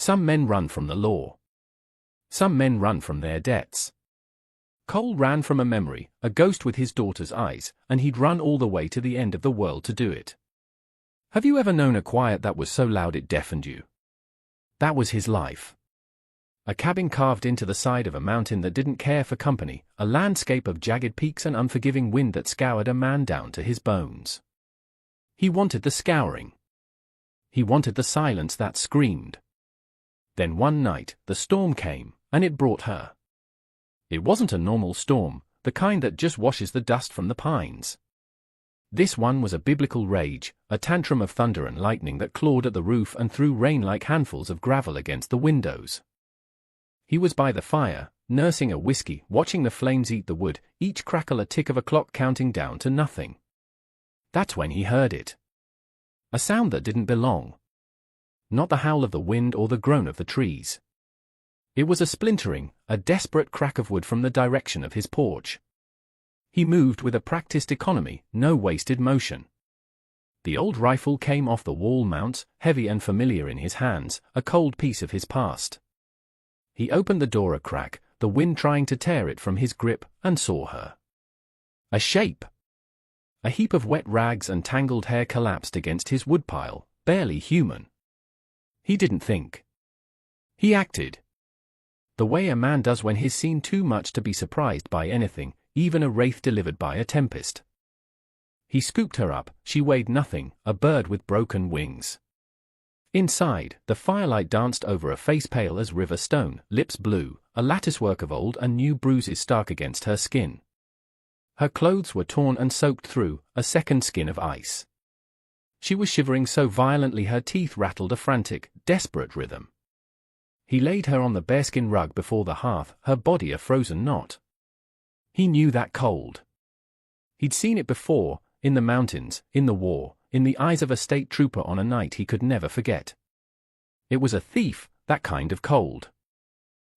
Some men run from the law. Some men run from their debts. Cole ran from a memory, a ghost with his daughter's eyes, and he'd run all the way to the end of the world to do it. Have you ever known a quiet that was so loud it deafened you? That was his life. A cabin carved into the side of a mountain that didn't care for company, a landscape of jagged peaks and unforgiving wind that scoured a man down to his bones. He wanted the scouring. He wanted the silence that screamed. Then one night, the storm came, and it brought her. It wasn't a normal storm, the kind that just washes the dust from the pines. This one was a biblical rage, a tantrum of thunder and lightning that clawed at the roof and threw rain like handfuls of gravel against the windows. He was by the fire, nursing a whiskey, watching the flames eat the wood, each crackle a tick of a clock counting down to nothing. That's when he heard it. A sound that didn't belong. Not the howl of the wind or the groan of the trees. It was a splintering, a desperate crack of wood from the direction of his porch. He moved with a practiced economy, no wasted motion. The old rifle came off the wall mount, heavy and familiar in his hands, a cold piece of his past. He opened the door a crack, the wind trying to tear it from his grip, and saw her. A shape. A heap of wet rags and tangled hair collapsed against his woodpile, barely human. He didn't think. He acted. The way a man does when he's seen too much to be surprised by anything, even a wraith delivered by a tempest. He scooped her up, she weighed nothing, a bird with broken wings. Inside, the firelight danced over a face pale as river stone, lips blue, a latticework of old and new bruises stark against her skin. Her clothes were torn and soaked through, a second skin of ice. She was shivering so violently her teeth rattled a frantic, desperate rhythm. He laid her on the bearskin rug before the hearth, her body a frozen knot. He knew that cold. He'd seen it before, in the mountains, in the war, in the eyes of a state trooper on a night he could never forget. It was a thief, that kind of cold.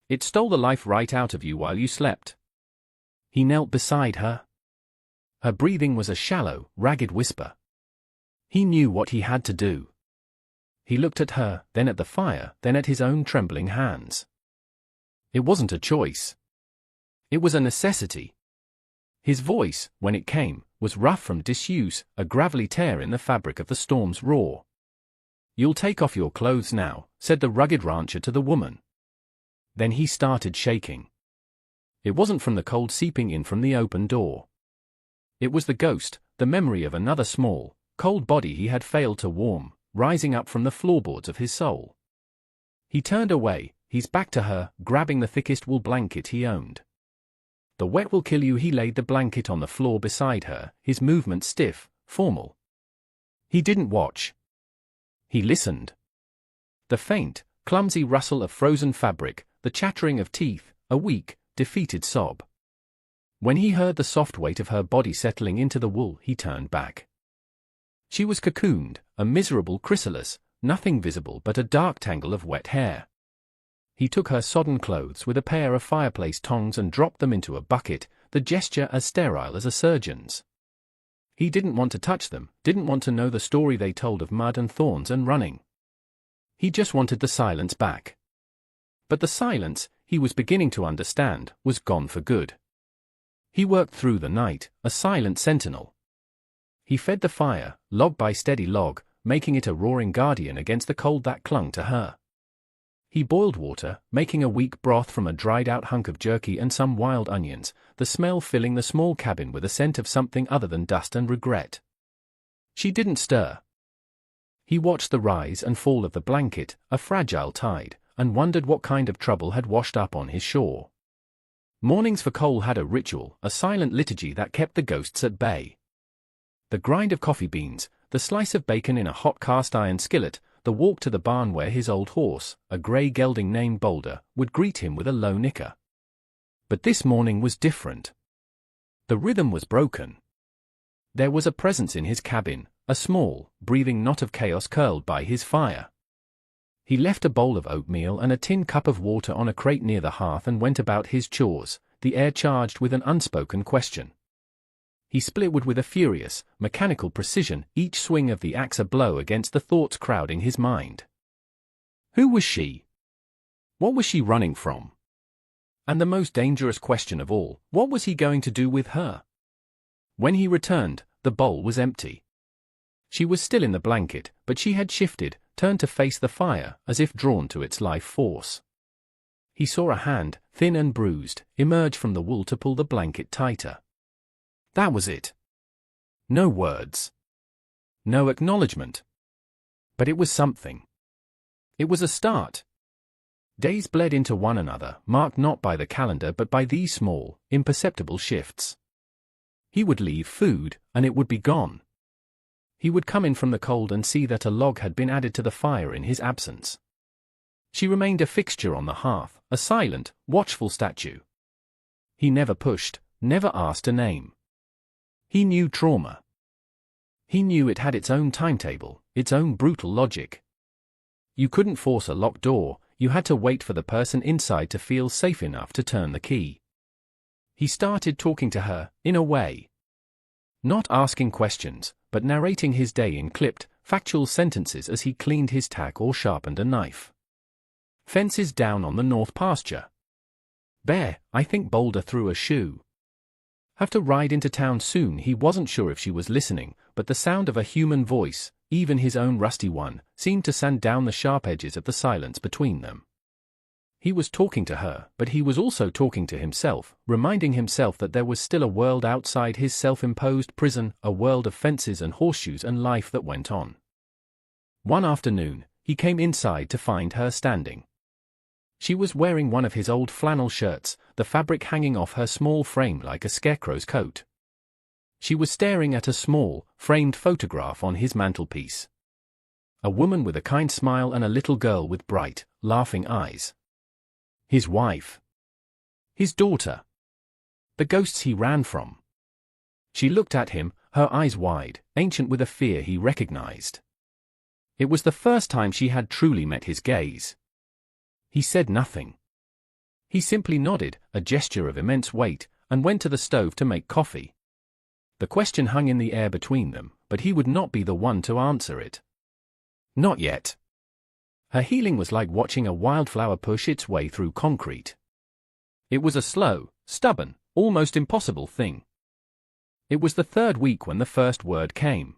It stole the life right out of you while you slept. He knelt beside her. Her breathing was a shallow, ragged whisper. He knew what he had to do. He looked at her, then at the fire, then at his own trembling hands. It wasn't a choice. It was a necessity. His voice, when it came, was rough from disuse, a gravelly tear in the fabric of the storm's roar. "You'll take off your clothes now," said the rugged rancher to the woman. Then he started shaking. It wasn't from the cold seeping in from the open door. It was the ghost, the memory of another small, cold body he had failed to warm, rising up from the floorboards of his soul. He turned away, his back to her, grabbing the thickest wool blanket he owned. "The wet will kill you." He laid the blanket on the floor beside her, his movement stiff, formal. He didn't watch. He listened. The faint, clumsy rustle of frozen fabric, the chattering of teeth, a weak, defeated sob. When he heard the soft weight of her body settling into the wool, he turned back. She was cocooned, a miserable chrysalis, nothing visible but a dark tangle of wet hair. He took her sodden clothes with a pair of fireplace tongs and dropped them into a bucket, the gesture as sterile as a surgeon's. He didn't want to touch them, didn't want to know the story they told of mud and thorns and running. He just wanted the silence back. But the silence, he was beginning to understand, was gone for good. He worked through the night, a silent sentinel. He fed the fire, log by steady log, making it a roaring guardian against the cold that clung to her. He boiled water, making a weak broth from a dried-out hunk of jerky and some wild onions, the smell filling the small cabin with a scent of something other than dust and regret. She didn't stir. He watched the rise and fall of the blanket, a fragile tide, and wondered what kind of trouble had washed up on his shore. Mornings for Cole had a ritual, a silent liturgy that kept the ghosts at bay. The grind of coffee beans, the slice of bacon in a hot cast-iron skillet, the walk to the barn where his old horse, a grey gelding named Boulder, would greet him with a low nicker. But this morning was different. The rhythm was broken. There was a presence in his cabin, a small, breathing knot of chaos curled by his fire. He left a bowl of oatmeal and a tin cup of water on a crate near the hearth and went about his chores, the air charged with an unspoken question. He split wood with a furious, mechanical precision, each swing of the axe a blow against the thoughts crowding his mind. Who was she? What was she running from? And the most dangerous question of all, what was he going to do with her? When he returned, the bowl was empty. She was still in the blanket, but she had shifted, turned to face the fire, as if drawn to its life force. He saw a hand, thin and bruised, emerge from the wool to pull the blanket tighter. That was it. No words. No acknowledgement. But it was something. It was a start. Days bled into one another, marked not by the calendar but by these small, imperceptible shifts. He would leave food, and it would be gone. He would come in from the cold and see that a log had been added to the fire in his absence. She remained a fixture on the hearth, a silent, watchful statue. He never pushed, never asked a name. He knew trauma. He knew it had its own timetable, its own brutal logic. You couldn't force a locked door, you had to wait for the person inside to feel safe enough to turn the key. He started talking to her, in a way. Not asking questions, but narrating his day in clipped, factual sentences as he cleaned his tack or sharpened a knife. Fences down on the north pasture. Bear, I think Boulder threw a shoe. Have to ride into town soon. He wasn't sure if she was listening, but the sound of a human voice, even his own rusty one, seemed to sand down the sharp edges of the silence between them. He was talking to her, but he was also talking to himself, reminding himself that there was still a world outside his self-imposed prison, a world of fences and horseshoes and life that went on. One afternoon, he came inside to find her standing. She was wearing one of his old flannel shirts, the fabric hanging off her small frame like a scarecrow's coat. She was staring at a small, framed photograph on his mantelpiece. A woman with a kind smile and a little girl with bright, laughing eyes. His wife. His daughter. The ghosts he ran from. She looked at him, her eyes wide, ancient with a fear he recognized. It was the first time she had truly met his gaze. He said nothing. He simply nodded, a gesture of immense weight, and went to the stove to make coffee. The question hung in the air between them, but he would not be the one to answer it. Not yet. Her healing was like watching a wildflower push its way through concrete. It was a slow, stubborn, almost impossible thing. It was the third week when the first word came.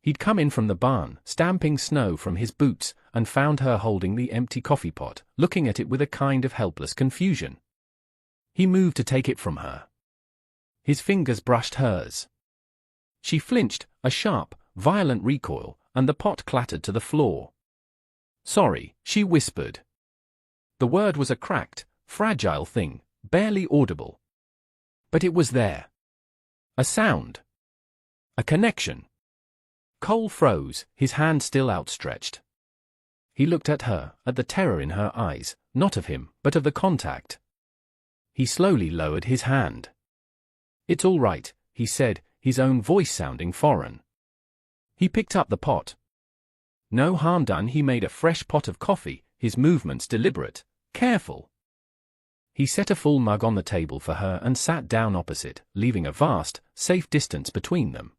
He'd come in from the barn, stamping snow from his boots, and found her holding the empty coffee pot, looking at it with a kind of helpless confusion. He moved to take it from her. His fingers brushed hers. She flinched, a sharp, violent recoil, and the pot clattered to the floor. "Sorry," she whispered. The word was a cracked, fragile thing, barely audible. But it was there. A sound. A connection. Cole froze, his hand still outstretched. He looked at her, at the terror in her eyes, not of him, but of the contact. He slowly lowered his hand. "It's all right," he said, his own voice sounding foreign. He picked up the pot. No harm done. He made a fresh pot of coffee, his movements deliberate, careful. He set a full mug on the table for her and sat down opposite, leaving a vast, safe distance between them.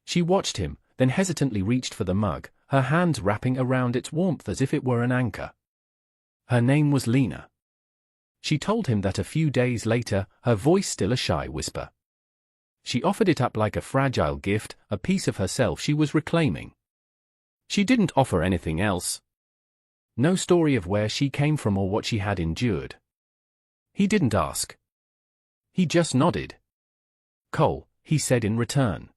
She watched him, then hesitantly reached for the mug, her hands wrapping around its warmth as if it were an anchor. Her name was Lena. She told him that a few days later, her voice still a shy whisper. She offered it up like a fragile gift, a piece of herself she was reclaiming. She didn't offer anything else. No story of where she came from or what she had endured. He didn't ask. He just nodded. "Cole," he said in return.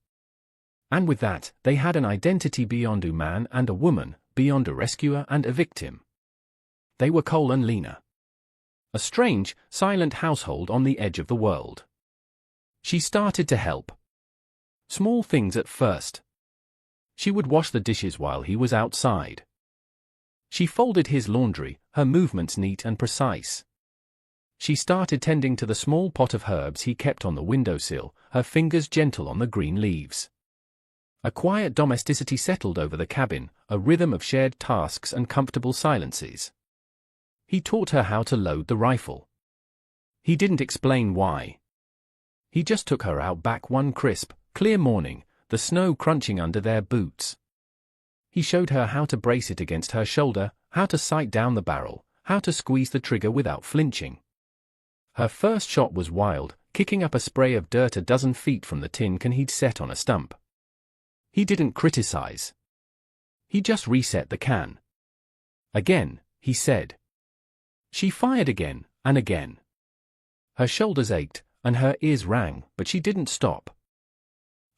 And with that, they had an identity beyond a man and a woman, beyond a rescuer and a victim. They were Cole and Lena. A strange, silent household on the edge of the world. She started to help. Small things at first. She would wash the dishes while he was outside. She folded his laundry, her movements neat and precise. She started tending to the small pot of herbs he kept on the windowsill, her fingers gentle on the green leaves. A quiet domesticity settled over the cabin, a rhythm of shared tasks and comfortable silences. He taught her how to load the rifle. He didn't explain why. He just took her out back one crisp, clear morning, the snow crunching under their boots. He showed her how to brace it against her shoulder, how to sight down the barrel, how to squeeze the trigger without flinching. Her first shot was wild, kicking up a spray of dirt a dozen feet from the tin can he'd set on a stump. He didn't criticize. He just reset the can. Again, he said. She fired again, and again. Her shoulders ached, and her ears rang, but she didn't stop.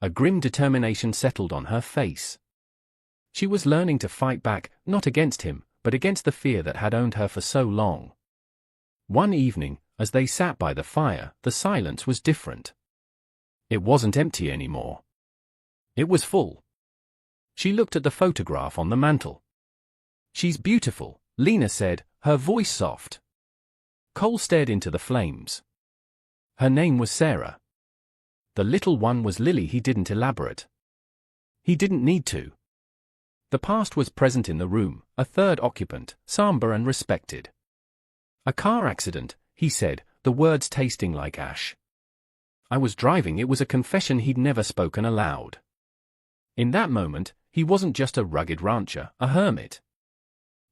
A grim determination settled on her face. She was learning to fight back, not against him, but against the fear that had owned her for so long. One evening, as they sat by the fire, the silence was different. It wasn't empty anymore. It was full. She looked at the photograph on the mantel. "She's beautiful," Lena said, her voice soft. Cole stared into the flames. Her name was Sarah. The little one was Lily. He didn't elaborate. He didn't need to. The past was present in the room, a third occupant, somber and respected. "A car accident," he said, the words tasting like ash. "I was driving." It was a confession he'd never spoken aloud. In that moment, he wasn't just a rugged rancher, a hermit.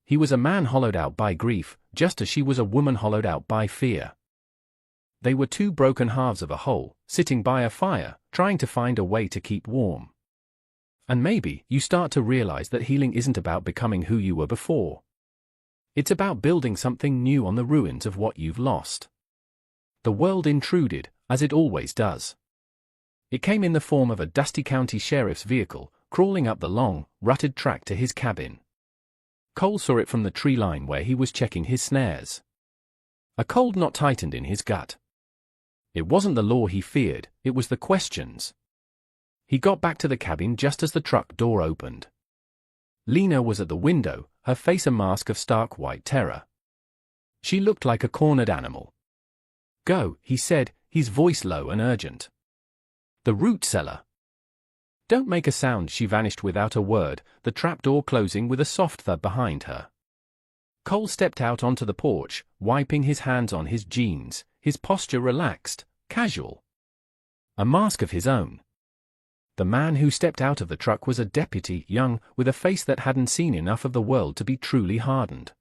He was a man hollowed out by grief, just as she was a woman hollowed out by fear. They were two broken halves of a whole, sitting by a fire, trying to find a way to keep warm. And maybe you start to realize that healing isn't about becoming who you were before. It's about building something new on the ruins of what you've lost. The world intruded, as it always does. It came in the form of a dusty county sheriff's vehicle, crawling up the long, rutted track to his cabin. Cole saw it from the tree line where he was checking his snares. A cold knot tightened in his gut. It wasn't the law he feared, it was the questions. He got back to the cabin just as the truck door opened. Lena was at the window, her face a mask of stark white terror. She looked like a cornered animal. "Go," he said, his voice low and urgent. "The root cellar." "Don't make a sound." She vanished without a word, the trapdoor closing with a soft thud behind her. Cole stepped out onto the porch, wiping his hands on his jeans, his posture relaxed, casual. A mask of his own. The man who stepped out of the truck was a deputy, young, with a face that hadn't seen enough of the world to be truly hardened.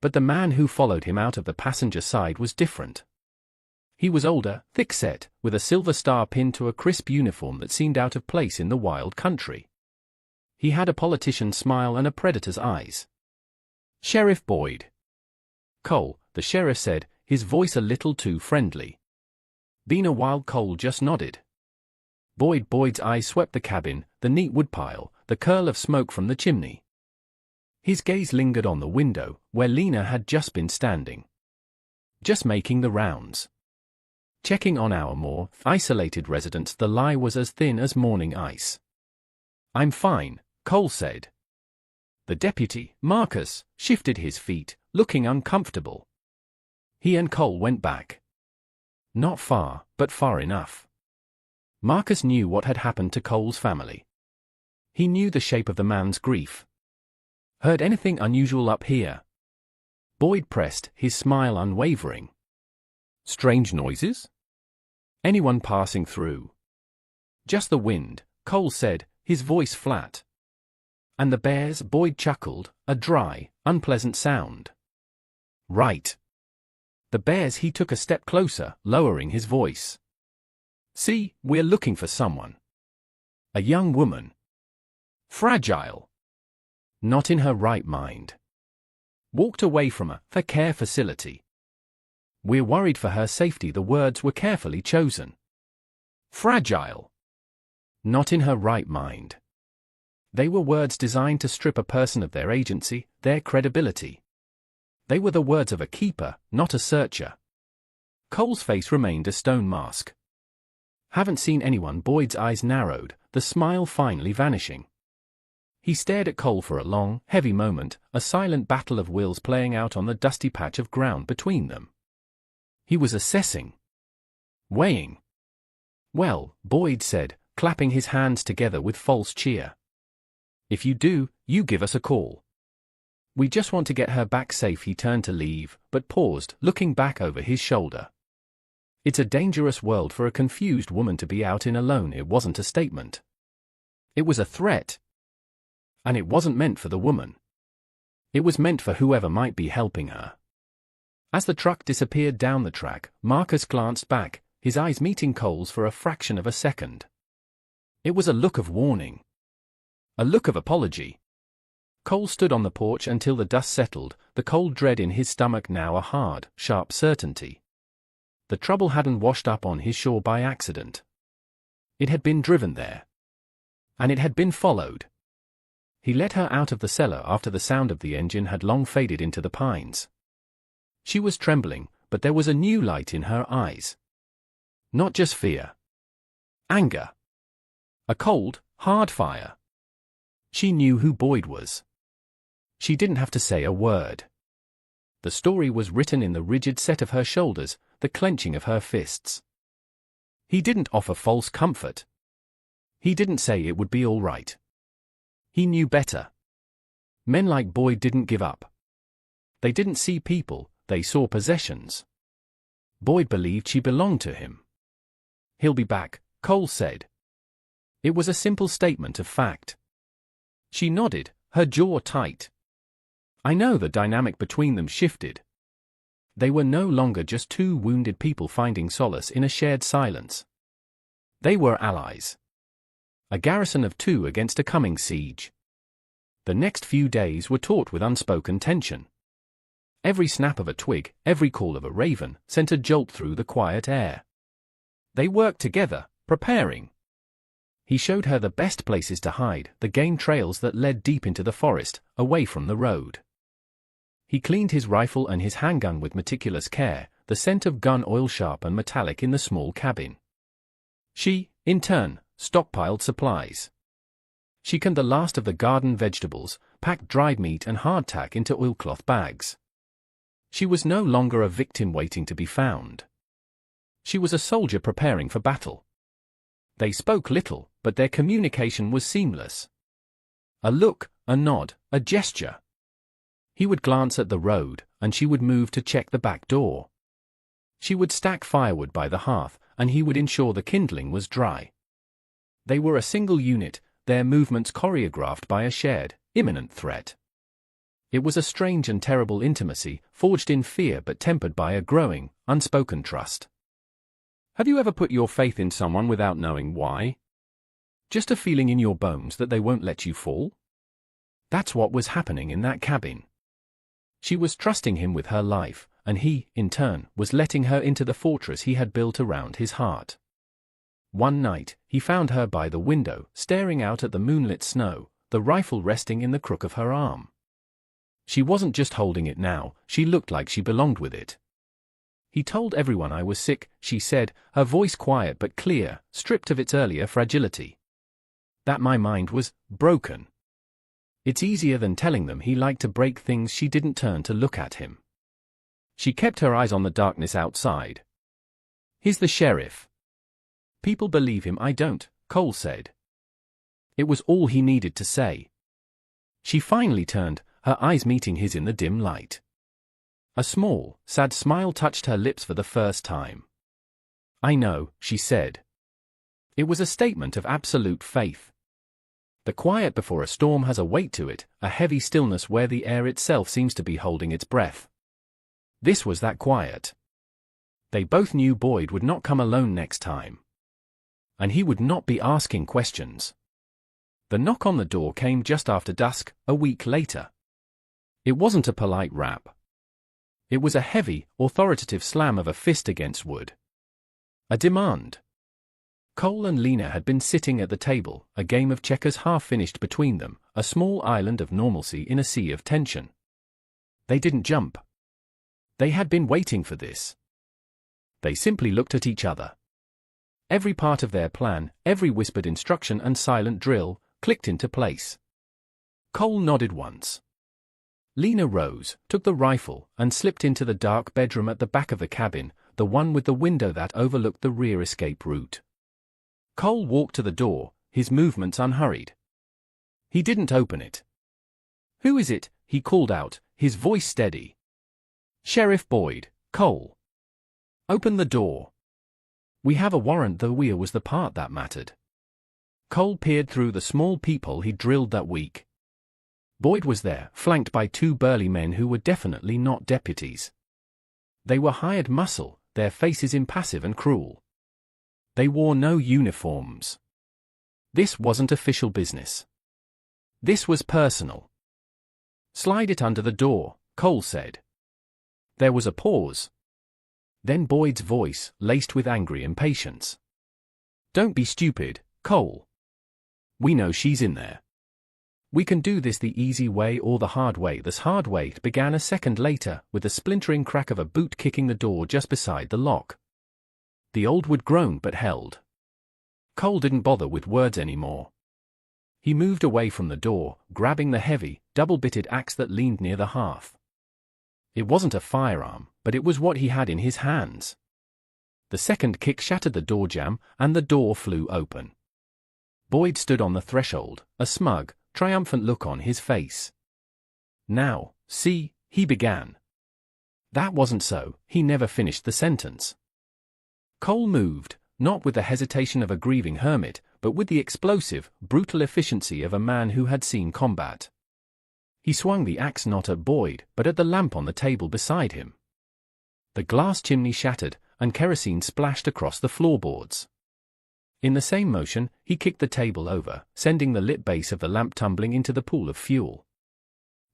But the man who followed him out of the passenger side was different. He was older, thick-set, with a silver star pinned to a crisp uniform that seemed out of place in the wild country. He had a politician's smile and a predator's eyes. "Sheriff Boyd." "Cole," the sheriff said, his voice a little too friendly. "Been a while." Cole just nodded. Boyd's eyes swept the cabin, the neat woodpile, the curl of smoke from the chimney. His gaze lingered on the window, where Lena had just been standing. "Just making the rounds. Checking on our more isolated residents." The lie was as thin as morning ice. "I'm fine," Cole said. The deputy, Marcus, shifted his feet, looking uncomfortable. He and Cole went back. Not far, but far enough. Marcus knew what had happened to Cole's family. He knew the shape of the man's grief. "Heard anything unusual up here?" Boyd pressed, his smile unwavering. "Strange noises? Anyone passing through?" "Just the wind," Cole said, his voice flat. "And the bears?" Boyd chuckled, a dry, unpleasant sound. "Right. The bears." He took a step closer, lowering his voice. "See, we're looking for someone. A young woman. Fragile. Not in her right mind. Walked away from a care facility. We're worried for her safety." The words were carefully chosen. Fragile. Not in her right mind. They were words designed to strip a person of their agency, their credibility. They were the words of a keeper, not a searcher. Cole's face remained a stone mask. "Haven't seen anyone." Boyd's eyes narrowed, the smile finally vanishing. He stared at Cole for a long, heavy moment, a silent battle of wills playing out on the dusty patch of ground between them. He was assessing. Weighing. "Well," Boyd said, clapping his hands together with false cheer. "If you do, you give us a call. We just want to get her back safe." He turned to leave, but paused, looking back over his shoulder. It's a dangerous world for a confused woman to be out in alone. It wasn't a statement. It was a threat. And it wasn't meant for the woman. It was meant for whoever might be helping her. As the truck disappeared down the track, Marcus glanced back, his eyes meeting Cole's for a fraction of a second. It was a look of warning. A look of apology. Cole stood on the porch until the dust settled, the cold dread in his stomach now a hard, sharp certainty. The trouble hadn't washed up on his shore by accident. It had been driven there. And it had been followed. He let her out of the cellar after the sound of the engine had long faded into the pines. She was trembling, but there was a new light in her eyes. Not just fear. Anger. A cold, hard fire. She knew who Boyd was. She didn't have to say a word. The story was written in the rigid set of her shoulders, the clenching of her fists. He didn't offer false comfort. He didn't say it would be all right. He knew better. Men like Boyd didn't give up. They didn't see people, they saw possessions. Boyd believed she belonged to him. "He'll be back," Cole said. It was a simple statement of fact. She nodded, her jaw tight. I know the dynamic between them shifted. They were no longer just two wounded people finding solace in a shared silence. They were allies. A garrison of two against a coming siege. The next few days were taut with unspoken tension. Every snap of a twig, every call of a raven, sent a jolt through the quiet air. They worked together, preparing. He showed her the best places to hide, the game trails that led deep into the forest, away from the road. He cleaned his rifle and his handgun with meticulous care, the scent of gun oil sharp and metallic in the small cabin. She, in turn, stockpiled supplies. She canned the last of the garden vegetables, packed dried meat and hardtack into oilcloth bags. She was no longer a victim waiting to be found. She was a soldier preparing for battle. They spoke little, but their communication was seamless. A look, a nod, a gesture. He would glance at the road, and she would move to check the back door. She would stack firewood by the hearth, and he would ensure the kindling was dry. They were a single unit, their movements choreographed by a shared, imminent threat. It was a strange and terrible intimacy, forged in fear but tempered by a growing, unspoken trust. Have you ever put your faith in someone without knowing why? Just a feeling in your bones that they won't let you fall? That's what was happening in that cabin. She was trusting him with her life, and he, in turn, was letting her into the fortress he had built around his heart. One night, he found her by the window, staring out at the moonlit snow, the rifle resting in the crook of her arm. She wasn't just holding it now, she looked like she belonged with it. He told everyone I was sick, she said, her voice quiet but clear, stripped of its earlier fragility. That my mind was broken. It's easier than telling them he liked to break things. She didn't turn to look at him. She kept her eyes on the darkness outside. He's the sheriff. People believe him, I don't, Cole said. It was all he needed to say. She finally turned, her eyes meeting his in the dim light. A small, sad smile touched her lips for the first time. I know, she said. It was a statement of absolute faith. The quiet before a storm has a weight to it, a heavy stillness where the air itself seems to be holding its breath. This was that quiet. They both knew Boyd would not come alone next time. And he would not be asking questions. The knock on the door came just after dusk, a week later. It wasn't a polite rap. It was a heavy, authoritative slam of a fist against wood. A demand. Cole and Lena had been sitting at the table, a game of checkers half finished between them, a small island of normalcy in a sea of tension. They didn't jump. They had been waiting for this. They simply looked at each other. Every part of their plan, every whispered instruction and silent drill, clicked into place. Cole nodded once. Lena rose, took the rifle, and slipped into the dark bedroom at the back of the cabin, the one with the window that overlooked the rear escape route. Cole walked to the door, his movements unhurried. He didn't open it. "Who is it?" he called out, his voice steady. "Sheriff Boyd, Cole. Open the door. We have a warrant." The "we" was the part that mattered. Cole peered through the small peephole he drilled that week. Boyd was there, flanked by two burly men who were definitely not deputies. They were hired muscle, their faces impassive and cruel. They wore no uniforms. This wasn't official business. This was personal. "Slide it under the door," Cole said. There was a pause. Then Boyd's voice, laced with angry impatience. "Don't be stupid, Cole. We know she's in there. We can do this the easy way or the hard way." This hard way began a second later, with the splintering crack of a boot kicking the door just beside the lock. The old wood groaned but held. Cole didn't bother with words anymore. He moved away from the door, grabbing the heavy, double-bitted axe that leaned near the hearth. It wasn't a firearm, but it was what he had in his hands. The second kick shattered the door jamb, and the door flew open. Boyd stood on the threshold, a smug, triumphant look on his face. "Now, see," he began. That wasn't so, he never finished the sentence. Cole moved, not with the hesitation of a grieving hermit, but with the explosive, brutal efficiency of a man who had seen combat. He swung the axe not at Boyd, but at the lamp on the table beside him. The glass chimney shattered, and kerosene splashed across the floorboards. In the same motion, he kicked the table over, sending the lit base of the lamp tumbling into the pool of fuel.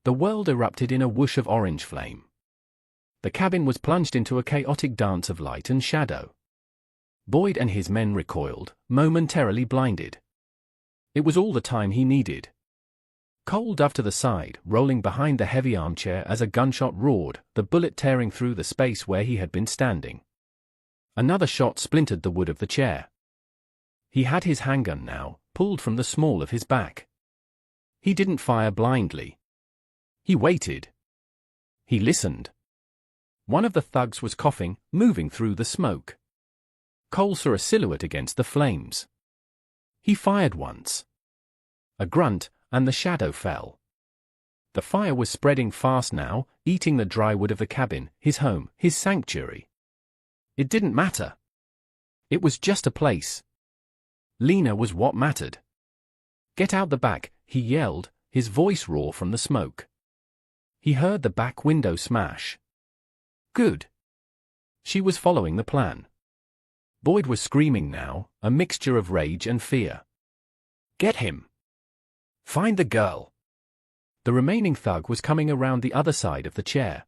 The world erupted in a whoosh of orange flame. The cabin was plunged into a chaotic dance of light and shadow. Boyd and his men recoiled, momentarily blinded. It was all the time he needed. Cole dove to the side, rolling behind the heavy armchair as a gunshot roared, the bullet tearing through the space where he had been standing. Another shot splintered the wood of the chair. He had his handgun now, pulled from the small of his back. He didn't fire blindly. He waited. He listened. One of the thugs was coughing, moving through the smoke. Cole saw a silhouette against the flames. He fired once. A grunt, and the shadow fell. The fire was spreading fast now, eating the dry wood of the cabin, his home, his sanctuary. It didn't matter. It was just a place. Lena was what mattered. "Get out the back," he yelled, his voice raw from the smoke. He heard the back window smash. Good. She was following the plan. Boyd was screaming now, a mixture of rage and fear. "Get him! Find the girl!" The remaining thug was coming around the other side of the chair.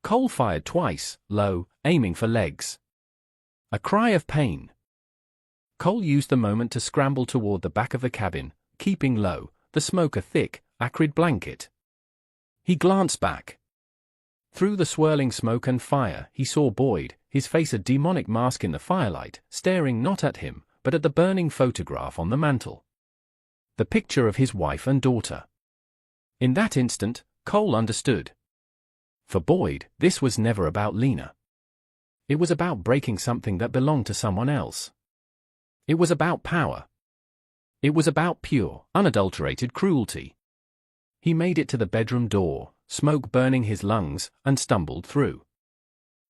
Cole fired twice, low, aiming for legs. A cry of pain. Cole used the moment to scramble toward the back of the cabin, keeping low, the smoke a thick, acrid blanket. He glanced back. Through the swirling smoke and fire, he saw Boyd, his face a demonic mask in the firelight, staring not at him, but at the burning photograph on the mantel. The picture of his wife and daughter. In that instant, Cole understood. For Boyd, this was never about Lena. It was about breaking something that belonged to someone else. It was about power. It was about pure, unadulterated cruelty. He made it to the bedroom door, smoke burning his lungs, and stumbled through.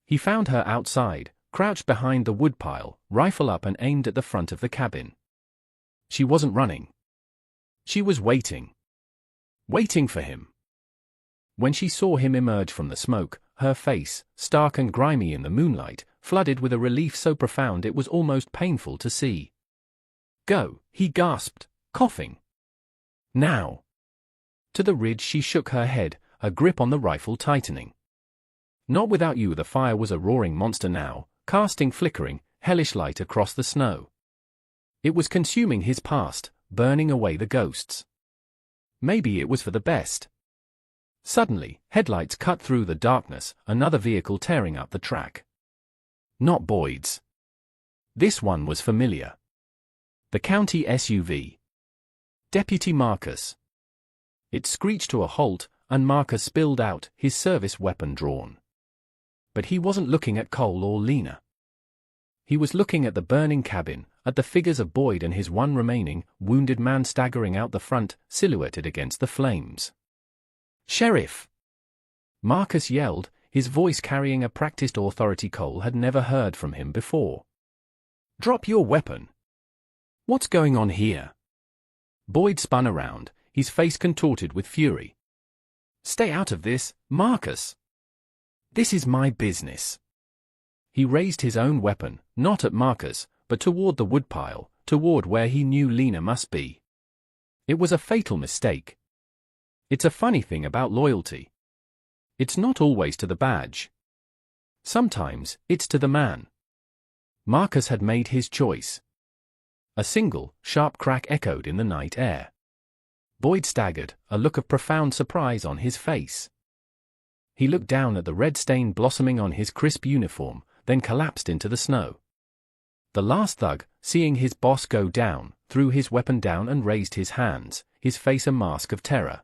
He found her outside, crouched behind the woodpile, rifle up and aimed at the front of the cabin. She wasn't running. She was waiting. Waiting for him. When she saw him emerge from the smoke, her face, stark and grimy in the moonlight, flooded with a relief so profound it was almost painful to see. "Go," he gasped, coughing. "Now." To the ridge she shook her head, her grip on the rifle tightening. "Not without you." The fire was a roaring monster now, casting flickering, hellish light across the snow. It was consuming his past, burning away the ghosts. Maybe it was for the best. Suddenly, headlights cut through the darkness, another vehicle tearing up the track. Not Boyd's. This one was familiar. The county SUV. Deputy Marcus. It screeched to a halt, and Marcus spilled out, his service weapon drawn. But he wasn't looking at Cole or Lena. He was looking at the burning cabin, at the figures of Boyd and his one remaining, wounded man staggering out the front, silhouetted against the flames. "Sheriff!" Marcus yelled, his voice carrying a practiced authority Cole had never heard from him before. "Drop your weapon! What's going on here?" Boyd spun around, his face contorted with fury. "Stay out of this, Marcus. This is my business." He raised his own weapon, not at Marcus, but toward the woodpile, toward where he knew Lena must be. It was a fatal mistake. It's a funny thing about loyalty. It's not always to the badge. Sometimes, it's to the man. Marcus had made his choice. A single, sharp crack echoed in the night air. Boyd staggered, a look of profound surprise on his face. He looked down at the red stain blossoming on his crisp uniform, then collapsed into the snow. The last thug, seeing his boss go down, threw his weapon down and raised his hands, his face a mask of terror.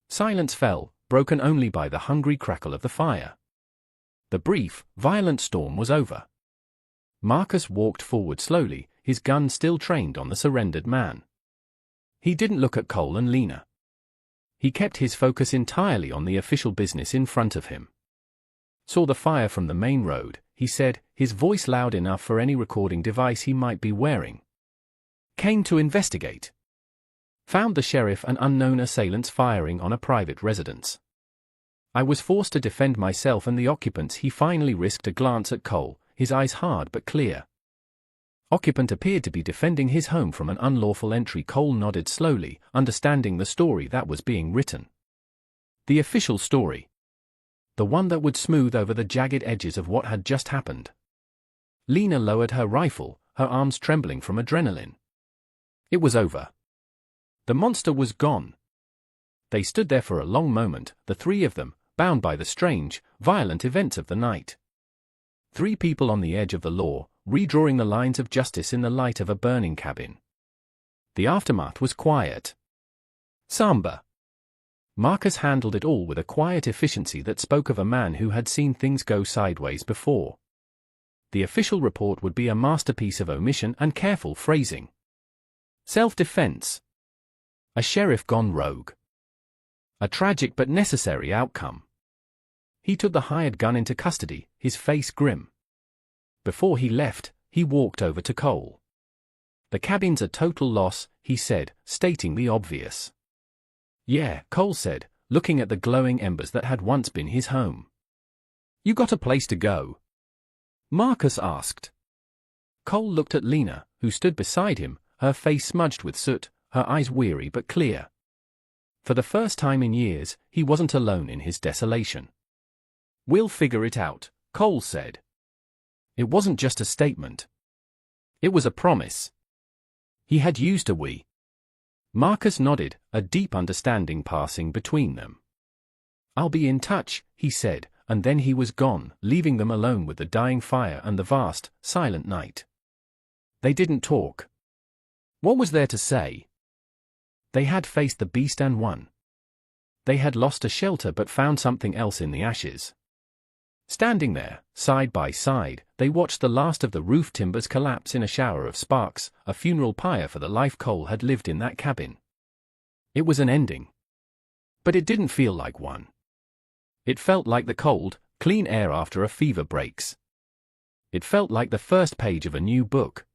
Silence fell, broken only by the hungry crackle of the fire. The brief, violent storm was over. Marcus walked forward slowly, his gun still trained on the surrendered man. He didn't look at Cole and Lena. He kept his focus entirely on the official business in front of him. "Saw the fire from the main road," he said, his voice loud enough for any recording device he might be wearing. "Came to investigate. Found the sheriff and unknown assailants firing on a private residence. I was forced to defend myself and the occupants." He finally risked a glance at Cole, his eyes hard but clear. Occupant appeared to be defending his home from an unlawful entry. Cole nodded slowly, understanding the story that was being written. The official story. The one that would smooth over the jagged edges of what had just happened. Lena lowered her rifle, her arms trembling from adrenaline. It was over. The monster was gone. They stood there for a long moment, the three of them, bound by the strange, violent events of the night. Three people on the edge of the law, redrawing the lines of justice in the light of a burning cabin. The aftermath was quiet. Somber. Marcus handled it all with a quiet efficiency that spoke of a man who had seen things go sideways before. The official report would be a masterpiece of omission and careful phrasing. Self-defense. A sheriff gone rogue. A tragic but necessary outcome. He took the hired gun into custody, his face grim. Before he left, he walked over to Cole. "The cabin's a total loss," he said, stating the obvious. "Yeah," Cole said, looking at the glowing embers that had once been his home. "You got a place to go?" Marcus asked. Cole looked at Lena, who stood beside him, her face smudged with soot, her eyes weary but clear. For the first time in years, he wasn't alone in his desolation. "We'll figure it out," Cole said. It wasn't just a statement. It was a promise. He had used a "we." Marcus nodded, a deep understanding passing between them. "I'll be in touch," he said, and then he was gone, leaving them alone with the dying fire and the vast, silent night. They didn't talk. What was there to say? They had faced the beast and won. They had lost a shelter but found something else in the ashes. Standing there, side by side, they watched the last of the roof timbers collapse in a shower of sparks, a funeral pyre for the life Cole had lived in that cabin. It was an ending. But it didn't feel like one. It felt like the cold, clean air after a fever breaks. It felt like the first page of a new book.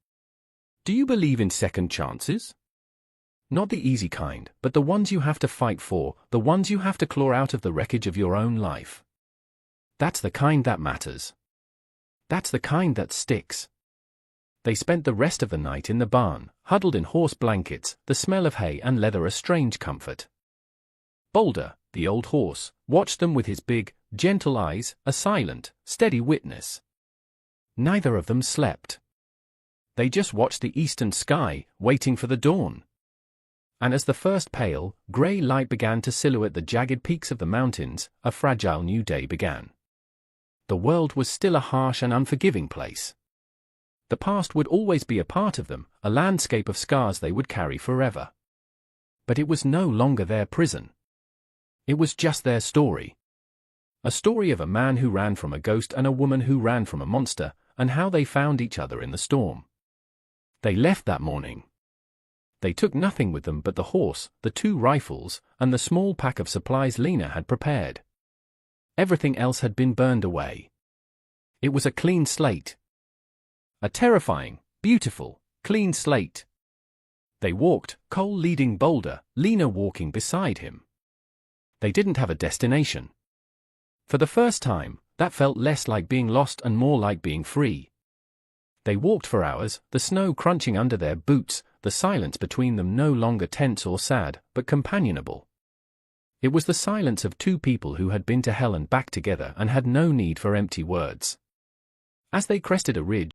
Do you believe in second chances? Not the easy kind, but the ones you have to fight for, the ones you have to claw out of the wreckage of your own life. That's the kind that matters. That's the kind that sticks. They spent the rest of the night in the barn, huddled in horse blankets, the smell of hay and leather a strange comfort. Boulder, the old horse, watched them with his big, gentle eyes, a silent, steady witness. Neither of them slept. They just watched the eastern sky, waiting for the dawn. And as the first pale, grey light began to silhouette the jagged peaks of the mountains, a fragile new day began. The world was still a harsh and unforgiving place. The past would always be a part of them, a landscape of scars they would carry forever. But it was no longer their prison. It was just their story. A story of a man who ran from a ghost and a woman who ran from a monster, and how they found each other in the storm. They left that morning. They took nothing with them but the horse, the 2 rifles, and the small pack of supplies Lena had prepared. Everything else had been burned away. It was a clean slate. A terrifying, beautiful, clean slate. They walked, Cole leading Boulder, Lena walking beside him. They didn't have a destination. For the first time, that felt less like being lost and more like being free. They walked for hours, the snow crunching under their boots, the silence between them no longer tense or sad, but companionable. It was the silence of two people who had been to hell and back together and had no need for empty words. As they crested a ridge,